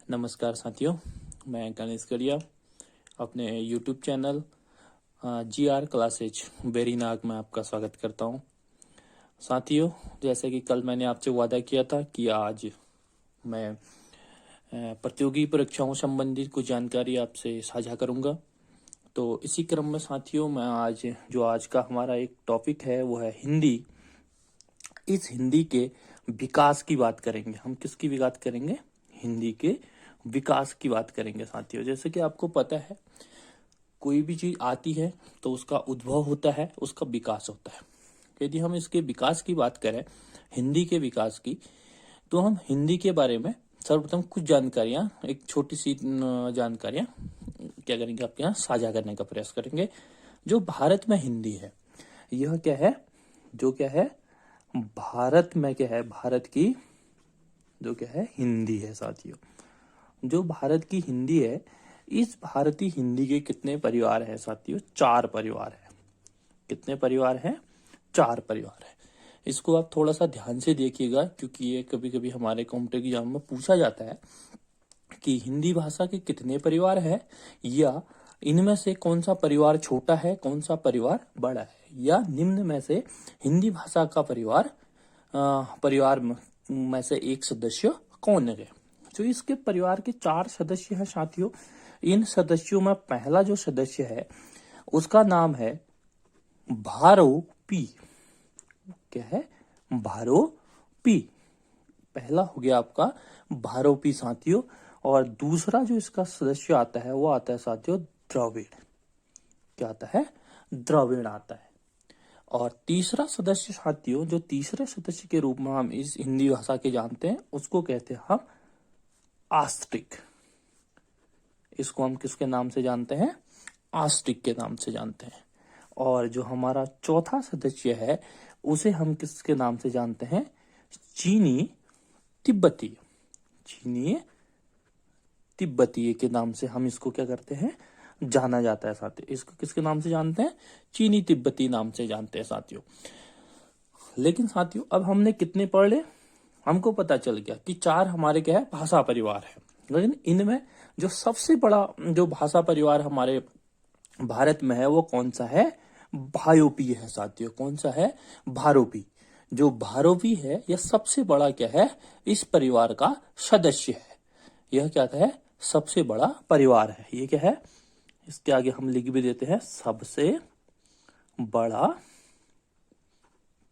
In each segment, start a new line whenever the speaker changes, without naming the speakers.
नमस्कार साथियों, मैं गणेश करिया अपने YouTube channel GR classes Verinag में आपका स्वागत करता हूं। साथियों, जैसे कि कल मैंने आपसे वादा किया था कि आज मैं प्रतियोगी परीक्षाओं संबंधित कुछ जानकारी आपसे साझा करूंगा। तो इसी क्रम में साथियों, मैं आज का हमारा एक टॉपिक है वो है हिंदी। इस हिंदी के विकास की बात करेंगे। हम किसकी बात करेंगे? हिंदी के विकास की बात करेंगे साथियों। जैसे कि आपको पता है, कोई भी चीज आती है तो उसका उद्भव होता है, उसका विकास होता है। यदि हम इसके विकास की बात करें, हिंदी के विकास की, तो हम हिंदी के बारे में सर्वप्रथम कुछ जानकारियां, एक छोटी सी जानकारियां क्या करेंगे, आपके यहाँ साझा करने का प्रयास करेंगे। जो भारत में हिंदी है, यह क्या है? जो क्या है भारत में, क्या है भारत की जो क्या है हिंदी है साथियों। जो भारत की हिंदी है, इस भारतीय हिंदी के कितने परिवार है साथियों? 4 परिवार है। कितने परिवार हैं? 4 परिवार है। इसको आप थोड़ा सा ध्यान से देखिएगा, क्योंकि ये कभी कभी हमारे कॉम्पिटिटिव एग्जाम में पूछा जाता है कि हिंदी भाषा के कितने परिवार है, या इनमें से कौन सा परिवार छोटा है, कौन सा परिवार बड़ा है, या निम्न में से हिंदी भाषा का परिवार में से एक सदस्य कौन है। जो इसके परिवार के 4 सदस्य हैं साथियों, इन सदस्यों में पहला जो सदस्य है उसका नाम है भारोपी। क्या है? भारोपी। पहला हो गया आपका भारोपी साथियों। और दूसरा जो इसका सदस्य आता है वो आता है साथियों द्रविड़। क्या आता है? द्रविड़ आता है। और तीसरा सदस्य साथियों, जो तीसरे सदस्य के रूप में हम इस हिंदी भाषा के जानते हैं, उसको कहते हैं हम आस्ट्रिक। इसको हम किसके नाम से जानते हैं? आस्ट्रिक के नाम से जानते हैं। और जो हमारा चौथा सदस्य है उसे हम किसके नाम से जानते हैं? चीनी तिब्बती। चीनी तिब्बती के नाम से हम इसको क्या करते हैं? जाना जाता है साथियों। इसको किसके नाम से जानते हैं? चीनी तिब्बती नाम से जानते हैं साथियों। लेकिन साथियों, अब हमने कितने पढ़ ले? हमको पता चल गया कि 4 हमारे क्या है? भाषा परिवार है। लेकिन इनमें जो सबसे बड़ा जो भाषा परिवार हमारे भारत में है वो कौन सा है? भारोपी है साथियों। कौन सा है? भारोपी। जो भारोपी है यह सबसे बड़ा क्या है? इस परिवार का सदस्य है। यह क्या है? सबसे बड़ा परिवार है। ये क्या है? इसके आगे हम लिख भी देते हैं, सबसे बड़ा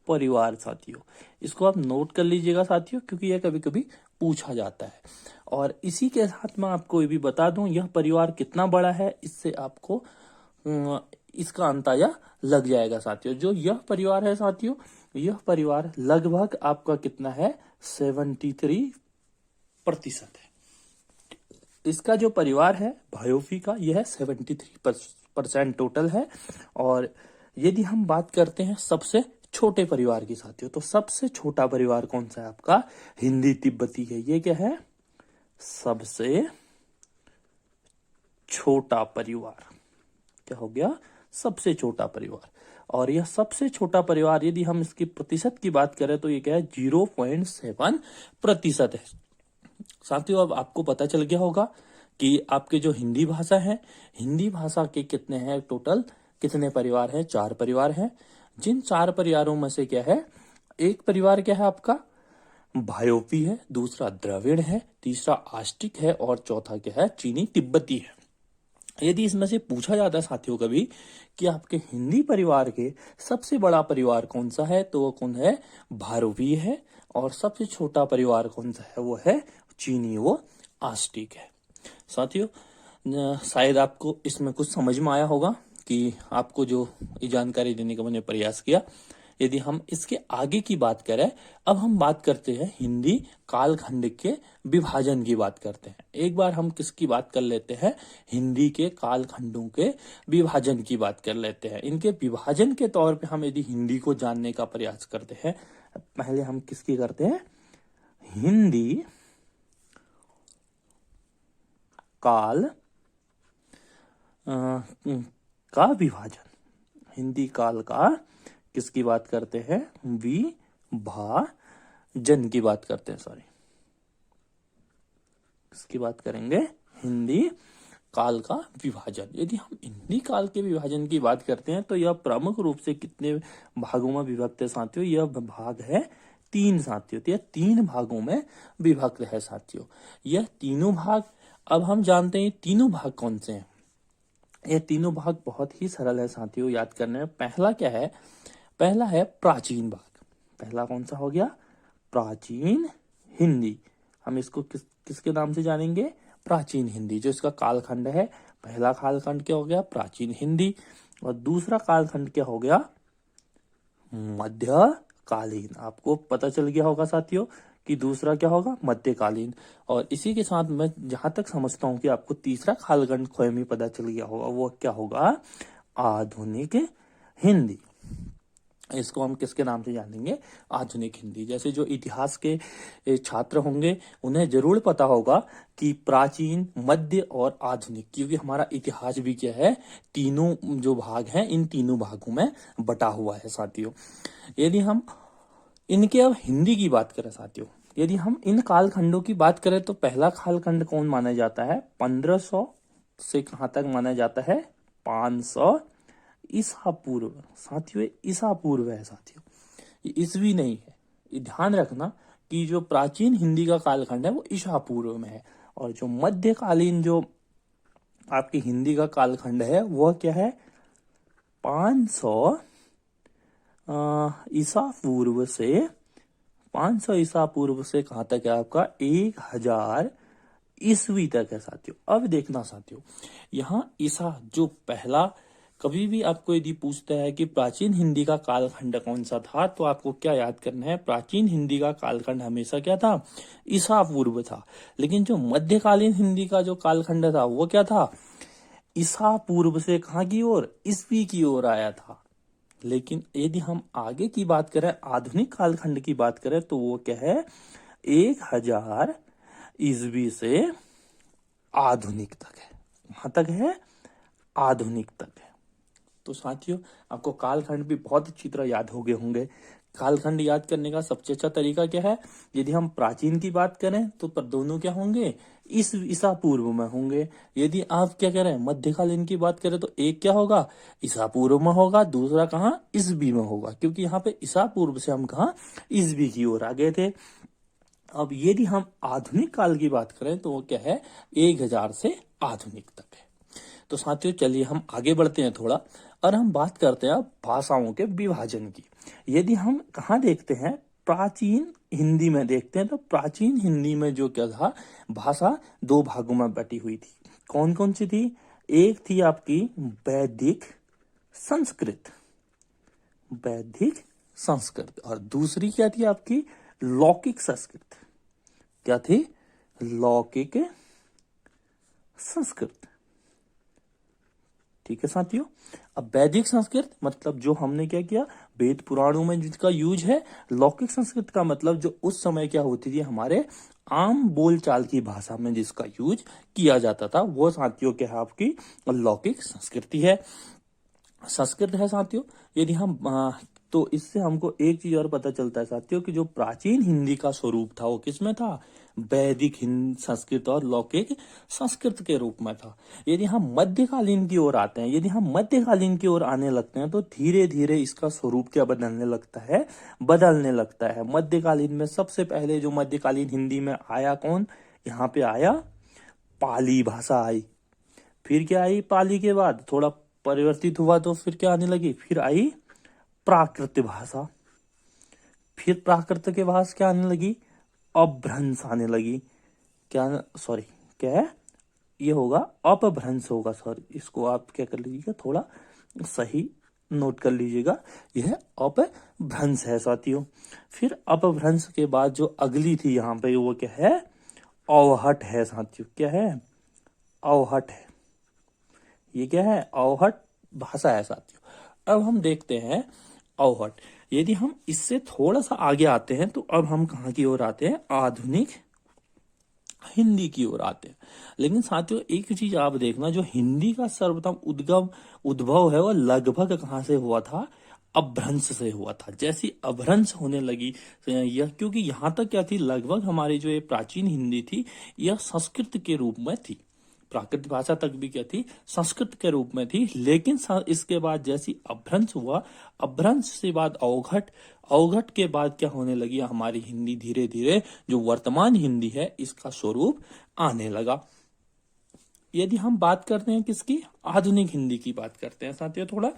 परिवार साथियों। इसको आप नोट कर लीजिएगा साथियों, क्योंकि यह कभी कभी पूछा जाता है। और इसी के साथ मैं आपको ये भी बता दूं, यह परिवार कितना बड़ा है, इससे आपको इसका अंदाजा लग जाएगा साथियों। जो यह परिवार है साथियों, यह परिवार लगभग आपका कितना है? 73% है। इसका जो परिवार है भायोपी का, यह 73% टोटल है। और यदि हम बात करते हैं सबसे छोटे परिवार की साथियों, तो सबसे छोटा परिवार कौन सा है आपका? हिंदी तिब्बती है। ये क्या है? सबसे छोटा परिवार। क्या हो गया? सबसे छोटा परिवार। और यह सबसे छोटा परिवार, यदि हम इसकी प्रतिशत की बात करें तो ये क्या है? 0.7% है साथियों। अब आपको पता चल गया होगा कि आपके जो हिंदी भाषा है, हिंदी भाषा के कितने हैं टोटल? कितने परिवार हैं? 4 परिवार हैं। जिन 4 परिवारों में से क्या है? एक परिवार क्या है आपका? भायोपी है, दूसरा द्रविड़ है, तीसरा आस्टिक है, और चौथा क्या है? चीनी तिब्बती है। यदि इसमें से पूछा जाता है साथियों कभी कि आपके हिंदी परिवार के सबसे बड़ा परिवार कौन सा है, तो वो कौन है? भारोपी है। और सबसे छोटा परिवार कौन सा है? वो है चीनी, वो आस्टिक है साथियों। शायद आपको इसमें कुछ समझ में आया होगा कि आपको जो ये जानकारी देने का मैंने प्रयास किया। यदि हम इसके आगे की बात करें, अब हम बात करते हैं हिंदी कालखंड के विभाजन की बात करते हैं। एक बार हम किसकी बात कर लेते हैं? हिंदी के कालखंडों के विभाजन की बात कर लेते हैं। इनके विभाजन के तौर पे हम यदि हिंदी को जानने का प्रयास करते हैं, पहले हम किसकी करते हैं? हिंदी काल का विभाजन। हिंदी काल का किसकी बात करते हैं? विभाजन की बात करते हैं, सॉरी। इसकी बात करेंगे हिंदी काल का विभाजन। यदि हम हिंदी काल के विभाजन की बात करते हैं तो यह प्रमुख रूप से कितने भागों में विभक्त है साथियों? यह भाग है 3 साथियों। तो यह 3 भागों में विभक्त है साथियों। यह तीनों भाग, अब हम जानते हैं तीनों भाग कौन से हैं। ये तीनों भाग बहुत ही सरल है साथियों याद करने में। पहला क्या है? पहला है प्राचीन भाग। पहला कौन सा हो गया? प्राचीन हिंदी। हम इसको किसके नाम से जानेंगे? प्राचीन हिंदी। जो इसका कालखंड है, पहला कालखंड क्या हो गया? प्राचीन हिंदी। और दूसरा कालखंड क्या हो गया? मध्यकालीन। आपको पता चल गया होगा साथियों कि दूसरा क्या होगा? मध्यकालीन। और इसी के साथ मैं जहां तक समझता हूं कि आपको तीसरा कालखंड स्वयं ही पता चल गया होगा, वो क्या होगा? आधुनिक हिंदी। इसको हम किसके नाम से जानेंगे? आधुनिक हिंदी। जैसे जो इतिहास के छात्र होंगे उन्हें जरूर पता होगा कि प्राचीन, मध्य और आधुनिक, क्योंकि हमारा इतिहास भी क्या है? तीनों जो भाग हैं इन तीनों भागों में बटा हुआ है साथियों। यदि हम इनके अब हिंदी की बात करें साथियों, यदि हम इन कालखंडों की बात करें तो पहला कालखंड कौन माना जाता है? 1500 से कहां तक माना जाता है? 500 ईसा पूर्व। साथियों ईसा पूर्व है साथियों, ये ईसवी नहीं है। ये ध्यान रखना कि जो प्राचीन हिंदी का कालखंड है वो ईसा पूर्व में है, और जो मध्यकालीन जो आपकी हिंदी का कालखंड है वह क्या है? 500 ईसा पूर्व से 500 ईसा पूर्व से कहां तक है आपका? 1000 ईस्वी तक है साथियों। अब देखना साथियों, यहाँ ईसा जो पहला, कभी भी आपको यदि पूछता है कि प्राचीन हिंदी का कालखंड कौन सा था, तो आपको क्या याद करना है? प्राचीन हिंदी का कालखंड हमेशा क्या था? ईसा पूर्व था। लेकिन जो मध्यकालीन हिंदी का जो कालखंड था वो क्या था? ईसा पूर्व से कहां की ओर? ईस्वी की ओर आया था। लेकिन यदि हम आगे की बात करें, आधुनिक कालखंड की बात करें, तो वो क्या है? 1000 ईस्वी से आधुनिक तक है। वहां तक है? आधुनिक तक है। तो साथियों आपको कालखंड भी बहुत अच्छी तरह याद हो गए होंगे। कालखंड याद करने का सबसे अच्छा तरीका क्या है? यदि हम प्राचीन की बात करें तो पर दोनों क्या होंगे? ईसा पूर्व में होंगे। यदि आप क्या करें, मध्यकालीन की बात करें, तो एक क्या होगा? ईसा पूर्व में होगा, दूसरा कहाँ? ईसवी में होगा, क्योंकि यहाँ पे ईसा पूर्व से हम कहा? ईसवी की ओर आ गए थे। अब यदि हम आधुनिक काल की बात करें तो वो क्या है? 1000 से आधुनिक तक है। तो साथियों चलिए हम आगे बढ़ते हैं थोड़ा, और हम बात करते हैं भाषाओं के विभाजन की। यदि हम कहाँ देखते हैं? प्राचीन हिंदी में देखते हैं, तो प्राचीन हिंदी में जो क्या था? भाषा 2 भागों में बटी हुई थी। कौन कौन सी थी? एक थी आपकी वैदिक संस्कृत, वैदिक संस्कृत, और दूसरी क्या थी आपकी? लौकिक संस्कृत। क्या थी? लौकिक संस्कृत। ठीक है साथियों। अब वैदिक संस्कृत मतलब जो हमने क्या किया? वेद पुराणों में जिसका यूज है। लौकिक संस्कृत का मतलब जो उस समय क्या होती थी? हमारे आम बोलचाल की भाषा में जिसका यूज किया जाता था, वो साथियों क्या है? आपकी लौकिक संस्कृति है, संस्कृत है साथियों। यदि हम तो इससे हमको एक चीज और पता चलता है साथियों कि जो प्राचीन हिंदी का स्वरूप था वो किसमें था? वैदिक हिंदी संस्कृत और लौकिक संस्कृत के रूप में था। यदि हम मध्यकालीन की ओर आते हैं, यदि हम मध्यकालीन की ओर आने लगते हैं, तो धीरे धीरे इसका स्वरूप क्या बदलने लगता है? बदलने लगता है। मध्यकालीन में सबसे पहले जो मध्यकालीन हिंदी में आया कौन? यहाँ पे आया पाली भाषा आई। फिर क्या आई? पाली के बाद थोड़ा परिवर्तित हुआ तो फिर क्या आने लगी? फिर आई प्राकृत भाषा। फिर प्राकृत के भाषा क्या आने लगी? अपभ्रंश आने लगी। क्या? सॉरी, क्या है? ये होगा अपभ्रंश होगा। सॉरी, इसको आप क्या कर लीजिएगा? थोड़ा सही नोट कर लीजिएगा। यह अपभ्रंश है साथियों। फिर अपभ्रंश के बाद जो अगली थी यहाँ पे वो क्या है? अवहट है साथियों। क्या है? अवहट है। ये क्या है? अवहट भाषा है साथियों। अब हम देखते हैं अवहट। यदि हम इससे थोड़ा सा आगे आते हैं तो अब हम कहाँ की ओर आते हैं? आधुनिक हिंदी की ओर आते हैं। लेकिन साथियों एक चीज आप देखना, जो हिंदी का सर्वप्रथम उद्भव है वो लगभग कहाँ से हुआ था? अपभ्रंश से हुआ था। जैसी अपभ्रंश होने लगी यह, क्योंकि यहाँ तक क्या थी, लगभग हमारी जो ये प्राचीन हिंदी थी यह संस्कृत के रूप में थी। प्राकृत भाषा तक भी क्या थी, संस्कृत के रूप में थी। लेकिन इसके बाद जैसी अपभ्रंश हुआ, अपभ्रंश से बाद अवघट, अवघट के बाद क्या होने लगी, हमारी हिंदी धीरे धीरे जो वर्तमान हिंदी है इसका स्वरूप आने लगा। यदि हम बात करते हैं किसकी, आधुनिक हिंदी की बात करते हैं साथियों थोड़ा,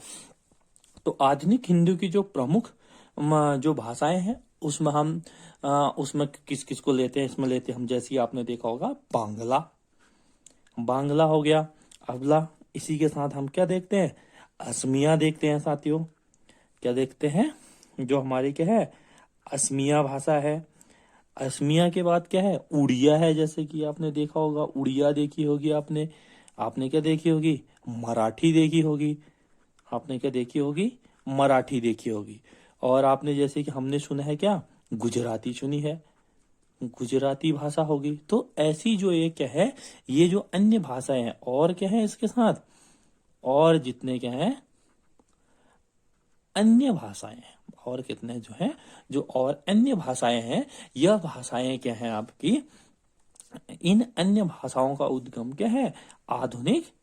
तो आधुनिक हिंदी की जो प्रमुख जो भाषाएं हैं उसमें हम उसमें किस किस को लेते हैं, इसमें लेते हैं हम, जैसे आपने देखा होगा बांग्ला, बांग्ला हो गया अगला। इसी के साथ हम क्या देखते हैं, असमिया देखते हैं साथियों। क्या देखते हैं, जो हमारी क्या है, असमिया भाषा है। असमिया के बाद क्या है, उड़िया है, जैसे कि आपने देखा होगा, उड़िया देखी होगी आपने। आपने क्या देखी होगी, मराठी देखी होगी। आपने क्या देखी होगी, मराठी देखी होगी। और आपने जैसे कि हमने सुना है क्या, गुजराती सुनी है, गुजराती भाषा होगी। तो ऐसी जो ये क्या है, ये जो अन्य भाषाएं हैं, और क्या है इसके साथ, और जितने क्या है अन्य भाषाएं हैं, और कितने जो हैं, जो और अन्य भाषाएं हैं, यह भाषाएं क्या हैं आपकी, इन अन्य भाषाओं का उद्गम क्या है, आधुनिक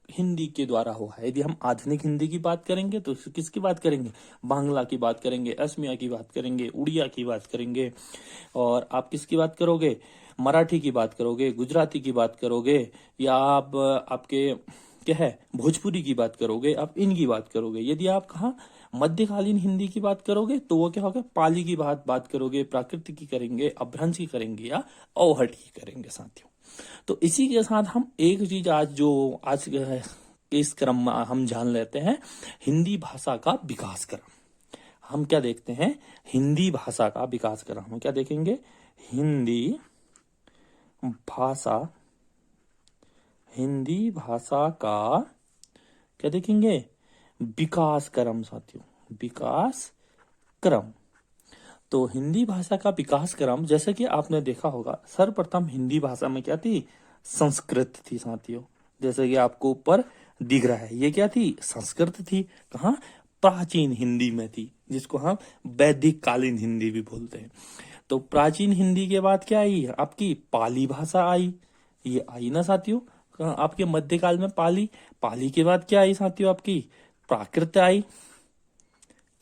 हिंदी के द्वारा हुआ है। यदि हम आधुनिक हिंदी की बात करेंगे तो किसकी बात करेंगे, बांग्ला की बात करेंगे, असमिया की बात करेंगे, उड़िया की बात करेंगे। और आप किसकी बात करोगे, मराठी की बात करोगे, गुजराती की बात करोगे, या आप आपके क्या है भोजपुरी की बात करोगे, आप इनकी बात करोगे। यदि आप कहा मध्यकालीन हिंदी की बात करोगे तो वो क्या होगा, पाली की बात करोगे, प्राकृत की करेंगे, अपभ्रंश की करेंगे, या अवहट की करेंगे साथियों। तो इसी के साथ हम एक चीज आज के इस क्रम में हम जान लेते हैं, हिंदी भाषा का विकास क्रम। हम क्या देखते हैं, हिंदी भाषा का विकास क्रम हम क्या देखेंगे, हिंदी भाषा का क्या देखेंगे, विकास क्रम साथियों, विकास क्रम। तो हिंदी भाषा का विकास क्रम, जैसे कि आपने देखा होगा, सर्वप्रथम हिंदी भाषा में क्या थी, संस्कृत थी साथियों। जैसे कि आपको ऊपर दिख रहा है, ये क्या थी, संस्कृत थी। कहाँ, प्राचीन हिंदी में थी, जिसको हम वैदिक कालीन हिंदी भी बोलते हैं। तो प्राचीन हिंदी के बाद क्या आई, आपकी पाली भाषा आई, ये आई ना साथियों। आपके मध्यकाल में पाली, पाली के बाद क्या आई साथियों, आपकी प्राकृत आई।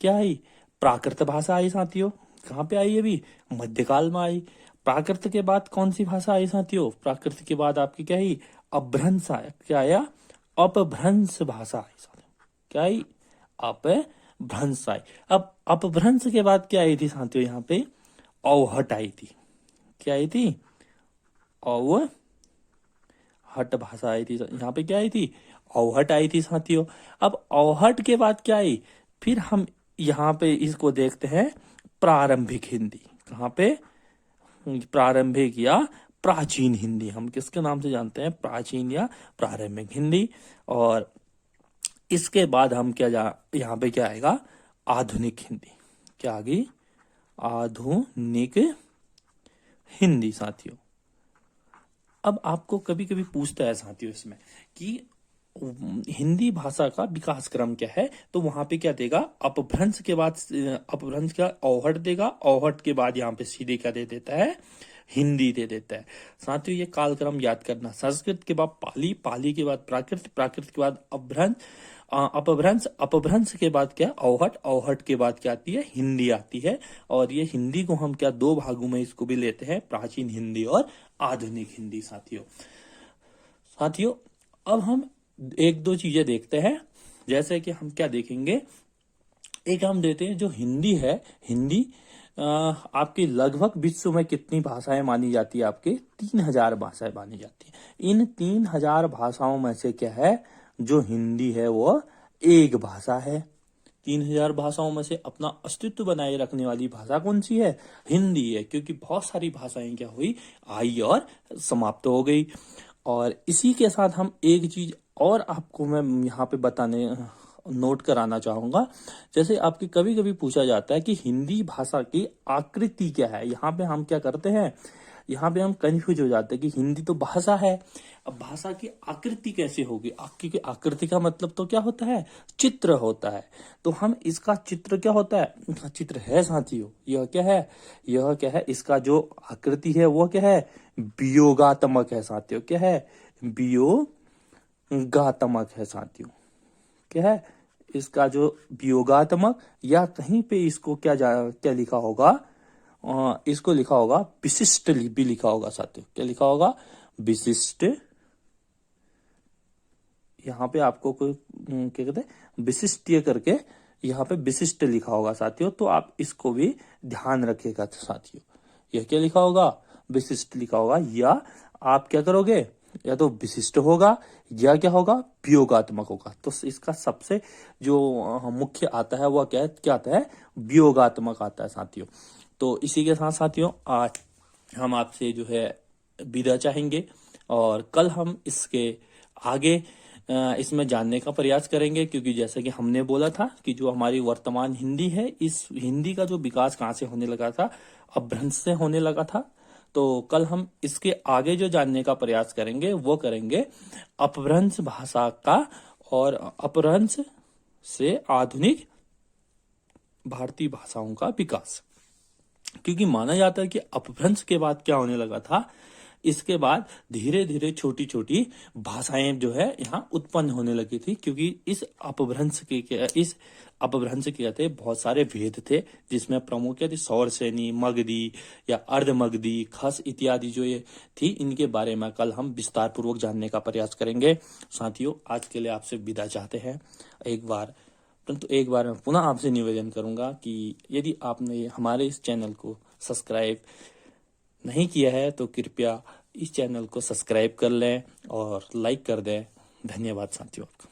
क्या आई, प्राकृत भाषा आई साथियों। कहाँ पे आई, अभी मध्यकाल में आई। प्राकृत के बाद कौन सी भाषा आई साथियों, प्राकृत के बाद आपकी क्या आई, अपभ्रंश आया। क्या आया, अपभ्रंश भाषा आई साथियों। क्या आई, अपभ्रंश आई। अब अपभ्रंश के बाद क्या आई थी साथियों, यहाँ पे अवहट आई थी। क्या आई थी, अवहट भाषा आई थी। यहाँ पे क्या आई थी, अवहट आई थी साथियों। अब अवहट के बाद क्या आई, फिर हम यहाँ पे इसको देखते हैं प्रारंभिक हिंदी। कहाँ पे, प्रारंभिक या प्राचीन हिंदी, हम किसके नाम से जानते हैं, प्राचीन या प्रारंभिक हिंदी। और इसके बाद हम यहाँ पे क्या आएगा, आधुनिक हिंदी। क्या आ गई, आधुनिक हिंदी साथियों। अब आपको कभी कभी पूछता है साथियों इसमें कि हिंदी भाषा का विकास क्रम क्या है, तो वहां पे क्या देगा, अपभ्रंश के बाद अपभ्रंश का अवहट देगा, अवहट के बाद यहाँ पे सीधे क्या दे देता है, हिंदी दे देता है साथियों। ये कालक्रम याद करना, संस्कृत के बाद पाली, पाली के बाद प्राकृत, प्राकृत के बाद अपभ्रंश, अपभ्रंश, अपभ्रंश के बाद क्या, अवहट, अवहट के बाद क्या आती है, हिंदी आती है। और ये हिंदी को हम क्या दो भागों में इसको भी लेते हैं, प्राचीन हिंदी और आधुनिक हिंदी साथियों। साथियों अब हम एक दो चीजें देखते हैं, जैसे कि हम क्या देखेंगे, एक हम देते हैं जो हिंदी है, हिंदी आपकी लगभग विश्व में कितनी भाषाएं मानी जाती है, आपके 3000 भाषाएं मानी जाती है। इन 3000 भाषाओं में से क्या है, जो हिंदी है वो एक भाषा है। 3000 भाषाओं में से अपना अस्तित्व बनाए रखने वाली भाषा कौन सी है, हिंदी है, क्योंकि बहुत सारी भाषाएं क्या हुई, आई और समाप्त हो गई। और इसी के साथ हम एक चीज और आपको मैं यहाँ पे बताने नोट कराना चाहूंगा, जैसे आपके कभी कभी पूछा जाता है कि हिंदी भाषा की आकृति क्या है। यहाँ पे हम क्या करते हैं, यहाँ पे हम कंफ्यूज हो जाते हैं कि हिंदी तो भाषा है, अब भाषा की आकृति कैसे होगी। क्योंकि आकृति का मतलब तो क्या होता है, चित्र होता है। तो हम इसका चित्र क्या होता है, इसका चित्र है साथियों, यह क्या है, यह क्या है, इसका जो आकृति है वो क्या है, वियोगात्मक है साथियों। क्या है, वियोगात्मक है साथियों। क्या है, इसका जो वियोगात्मक, या कहीं पे इसको क्या लिखा होगा, इसको लिखा होगा विशिष्ट भी लिखा होगा साथियों। क्या लिखा होगा, विशिष्ट। यहाँ पे आपको कोई क्या कहते हैं, विशिष्ट करके यहाँ पे विशिष्ट लिखा होगा साथियों। तो आप इसको भी ध्यान रखिएगा साथियों। यह क्या लिखा होगा, विशिष्ट लिखा होगा। या आप क्या करोगे, या तो विशिष्ट होगा या क्या होगा, वियोगात्मक होगा। तो इसका सबसे जो मुख्य आता है वह क्या आता है, वियोगात्मक आता है साथियों। तो इसी के साथ साथियों आज हम आपसे जो है विदा चाहेंगे, और कल हम इसके आगे इसमें जानने का प्रयास करेंगे। क्योंकि जैसे कि हमने बोला था कि जो हमारी वर्तमान हिंदी है, इस हिंदी का जो विकास कहाँ से होने लगा था, अपभ्रंश से होने लगा था। तो कल हम इसके आगे जो जानने का प्रयास करेंगे वो करेंगे अपभ्रंश भाषा का, और अपभ्रंश से आधुनिक भारतीय भाषाओं का विकास। क्योंकि माना जाता है कि अपभ्रंश के बाद क्या होने लगा था, इसके बाद धीरे धीरे छोटी छोटी भाषाएं जो है यहाँ उत्पन्न होने लगी थी। क्योंकि इस अपभ्रंश के कहते बहुत सारे भेद थे, जिसमें प्रमुख क्या थे, सौरसेनी, मगधी या अर्ध मगधी, खस इत्यादि जो ये थी, इनके बारे में कल हम विस्तार पूर्वक जानने का प्रयास करेंगे साथियों। आज के लिए आपसे विदा चाहते हैं परंतु एक बार मैं पुनः आपसे निवेदन करूंगा कि यदि आपने हमारे इस चैनल को सब्सक्राइब नहीं किया है तो कृपया इस चैनल को सब्सक्राइब कर लें और लाइक कर दें। धन्यवाद साथियों।